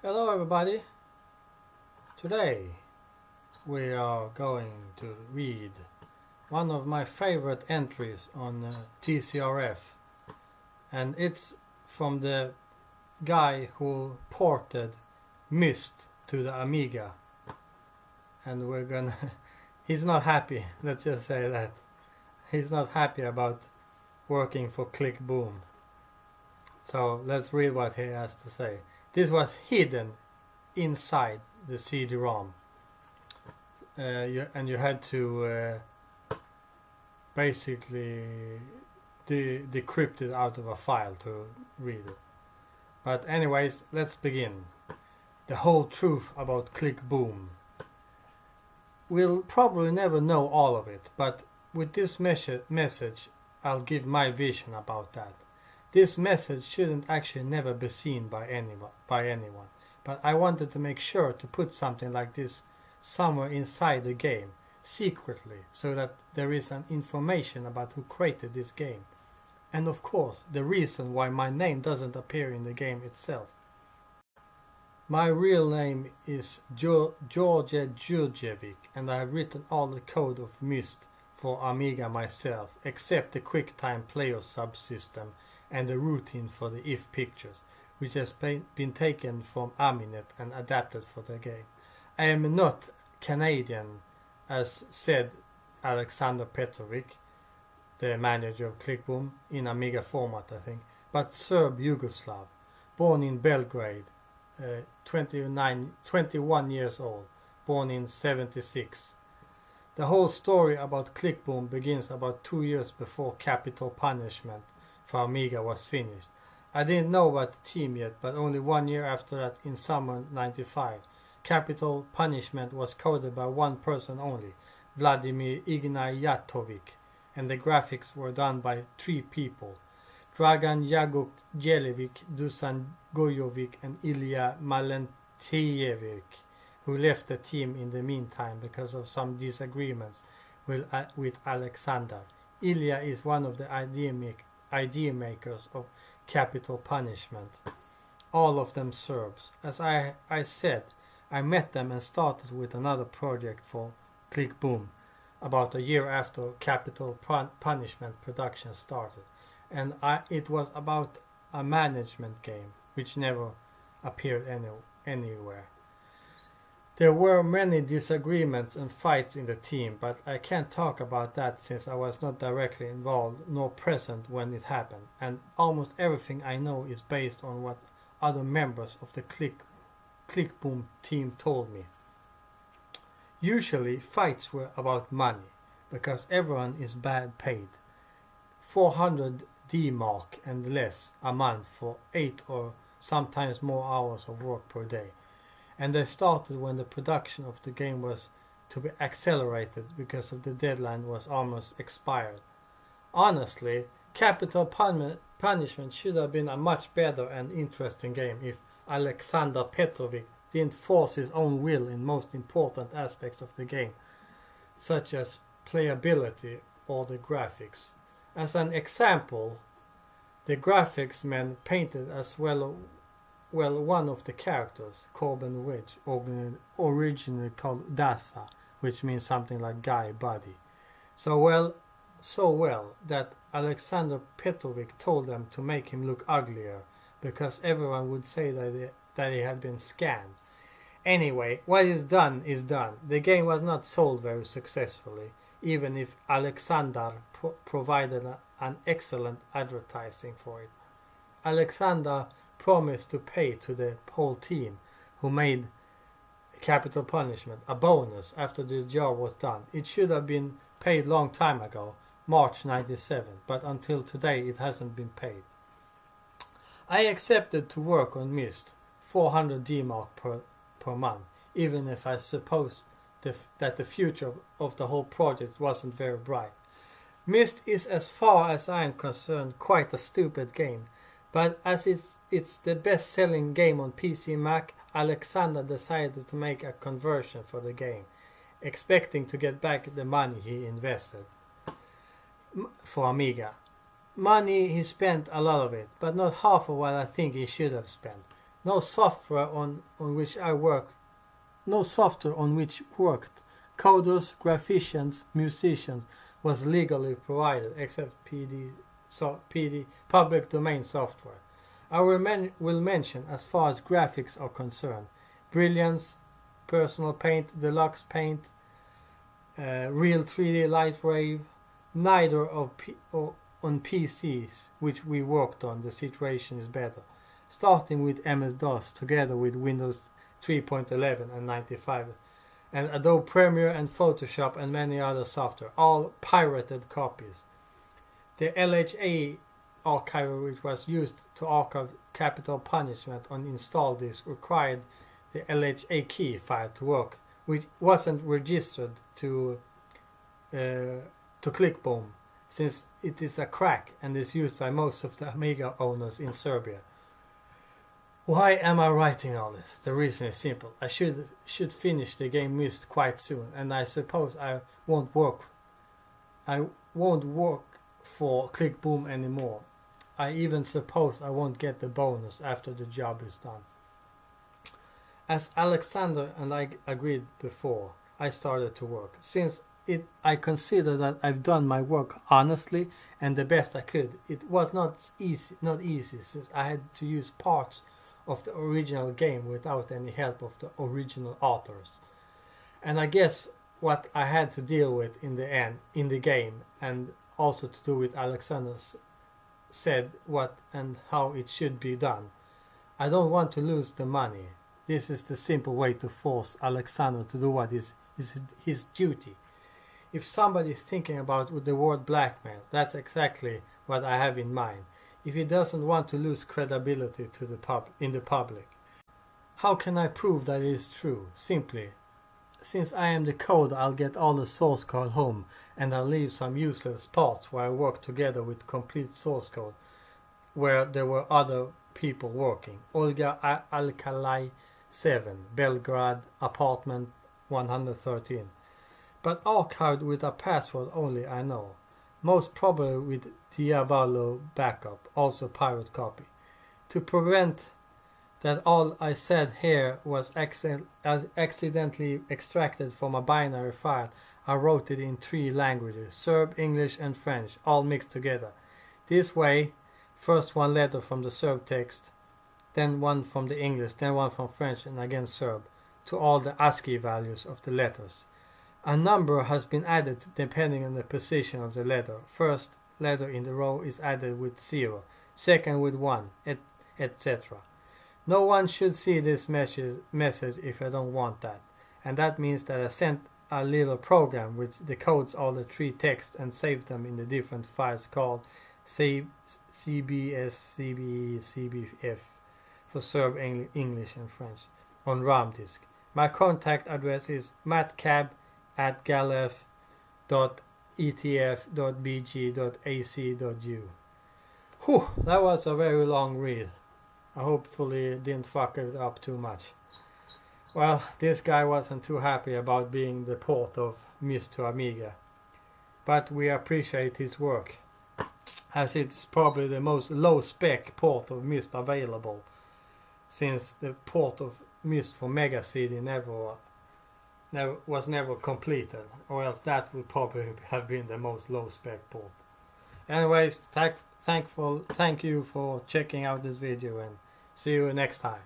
Hello everybody. Today we are going to read one of my favorite entries on TCRF, and it's from the guy who ported Myst to the Amiga, and we're gonna he's not happy, let's just say that. He's not happy about working for ClickBoom. So let's read what he has to say. This was hidden inside the CD-ROM, and you had to basically decrypt it out of a file to read it. But anyways, let's begin. The whole truth about ClickBoom. We'll probably never know all of it, but with this message I'll give my vision about that. This message shouldn't actually never be seen by anyone, but I wanted to make sure to put something like this somewhere inside the game, secretly, so that there is an information about who created this game. And of course, the reason why my name doesn't appear in the game itself. My real name is George Djurdjevic, and I have written all the code of Myst for Amiga myself, except the QuickTime player subsystem and the routine for the if pictures, which has been taken from Aminet and adapted for the game. I am not Canadian, as said Alexander Petrovic, the manager of ClickBoom, in Amiga format I think, but Serb Yugoslav, born in Belgrade, 21 years old, born in 76. The whole story about ClickBoom begins about 2 years before Capital Punishment for Amiga was finished. I didn't know about the team yet, but only 1 year after that, in summer 95, Capital Punishment was coded by one person only, Vladimir Ignayatovic, and the graphics were done by 3 people, Dragan Jelivic, Dusan Gojovic and Ilya Malentijevic, who left the team in the meantime because of some disagreements with Alexander. Ilya is one of the idea makers of Capital Punishment, all of them Serbs. As I said, I met them and started with another project for ClickBoom about a year after Capital Punishment production started, and it was about a management game which never appeared anywhere. There were many disagreements and fights in the team, but I can't talk about that since I was not directly involved nor present when it happened, and almost everything I know is based on what other members of the ClickBoom team told me. Usually fights were about money, because everyone is bad paid. 400 D-mark and less a month for 8 or sometimes more hours of work per day. And they started when the production of the game was to be accelerated because of the deadline was almost expired. Honestly, Capital Punishment should have been a much better and interesting game if Alexander Petrovic didn't force his own will in most important aspects of the game, such as playability or the graphics. As an example, the graphics men painted as well one of the characters, Corbin Wedge, originally called Dasa, which means something like guy body, so well that Alexander Petrovic told them to make him look uglier, because everyone would say that he had been scanned. Anyway, what is done is done. The game was not sold very successfully, even if Alexander provided an excellent advertising for it. Alexander promised to pay to the whole team who made Capital Punishment a bonus after the job was done. It should have been paid long time ago, March 97, but until today it hasn't been paid. I accepted to work on Myst, 400 D-mark per month, even if I suppose that the future of the whole project wasn't very bright. Myst is, as far as I am concerned, quite a stupid game, but as it's the best-selling game on PC Mac, Alexander decided to make a conversion for the game, expecting to get back the money he invested for Amiga. Money he spent, a lot of it, but not half of what I think he should have spent. No software on which I worked, no software on which worked coders, graphicians, musicians was legally provided except PD public domain software. I will mention as far as graphics are concerned: Brilliance, Personal Paint, Deluxe Paint, Real 3D Lightwave. Neither on PCs which we worked on the situation is better. Starting with MS-DOS together with Windows 3.11 and 95, and Adobe Premiere and Photoshop and many other software, all pirated copies. The LHA archiver which was used to archive capital punishment on install disk required the LHA key file to work, which wasn't registered to ClickBoom, since it is a crack and is used by most of the Amiga owners in Serbia. Why am I writing all this? The reason is simple. I should finish the game Myst quite soon, and I suppose I won't work for ClickBoom anymore. I even suppose I won't get the bonus after the job is done. As Alexander and I agreed before I started to work, since I consider that I've done my work honestly and the best I could. It was not easy since I had to use parts of the original game without any help of the original authors. And I guess what I had to deal with in the game, and also to do with Alexander said what and how it should be done. I don't want to lose the money. This is the simple way to force Alexander to do what is his duty. If somebody is thinking about the word blackmail, that's exactly what I have in mind. If he doesn't want to lose credibility to in the public. How can I prove that it is true? Simply, since I am the coder, I'll get all the source code home, and I'll leave some useless parts where I work together with complete source code, where there were other people working. Olga Alkalai 7, Belgrade, apartment 113. But archived with a password only, I know. Most probably with Diavolo backup, also pirate copy. To prevent that all I said here was accidentally extracted from a binary file, I wrote it in 3 languages, Serb, English and French, all mixed together. This way, first one letter from the Serb text, then one from the English, then one from French and again Serb, to all the ASCII values of the letters. A number has been added depending on the position of the letter. First letter in the row is added with 0, second with 1, etc. No one should see this message if I don't want that. And that means that I sent a little program which decodes all the 3 texts and saves them in the different files called CBS, CBE, CBF for Serb, English and French on RAM disk. My contact address is matcab@galef.etf.bg.ac.u. Whew, that was a very long read. I hopefully didn't fuck it up too much. Well, this guy wasn't too happy about being the port of Myst to Amiga, but we appreciate his work, as it's probably the most low-spec port of Myst available, since the port of Myst for Mega CD was never completed, or else that would probably have been the most low-spec port. Anyways, thank you for checking out this video, and see you next time.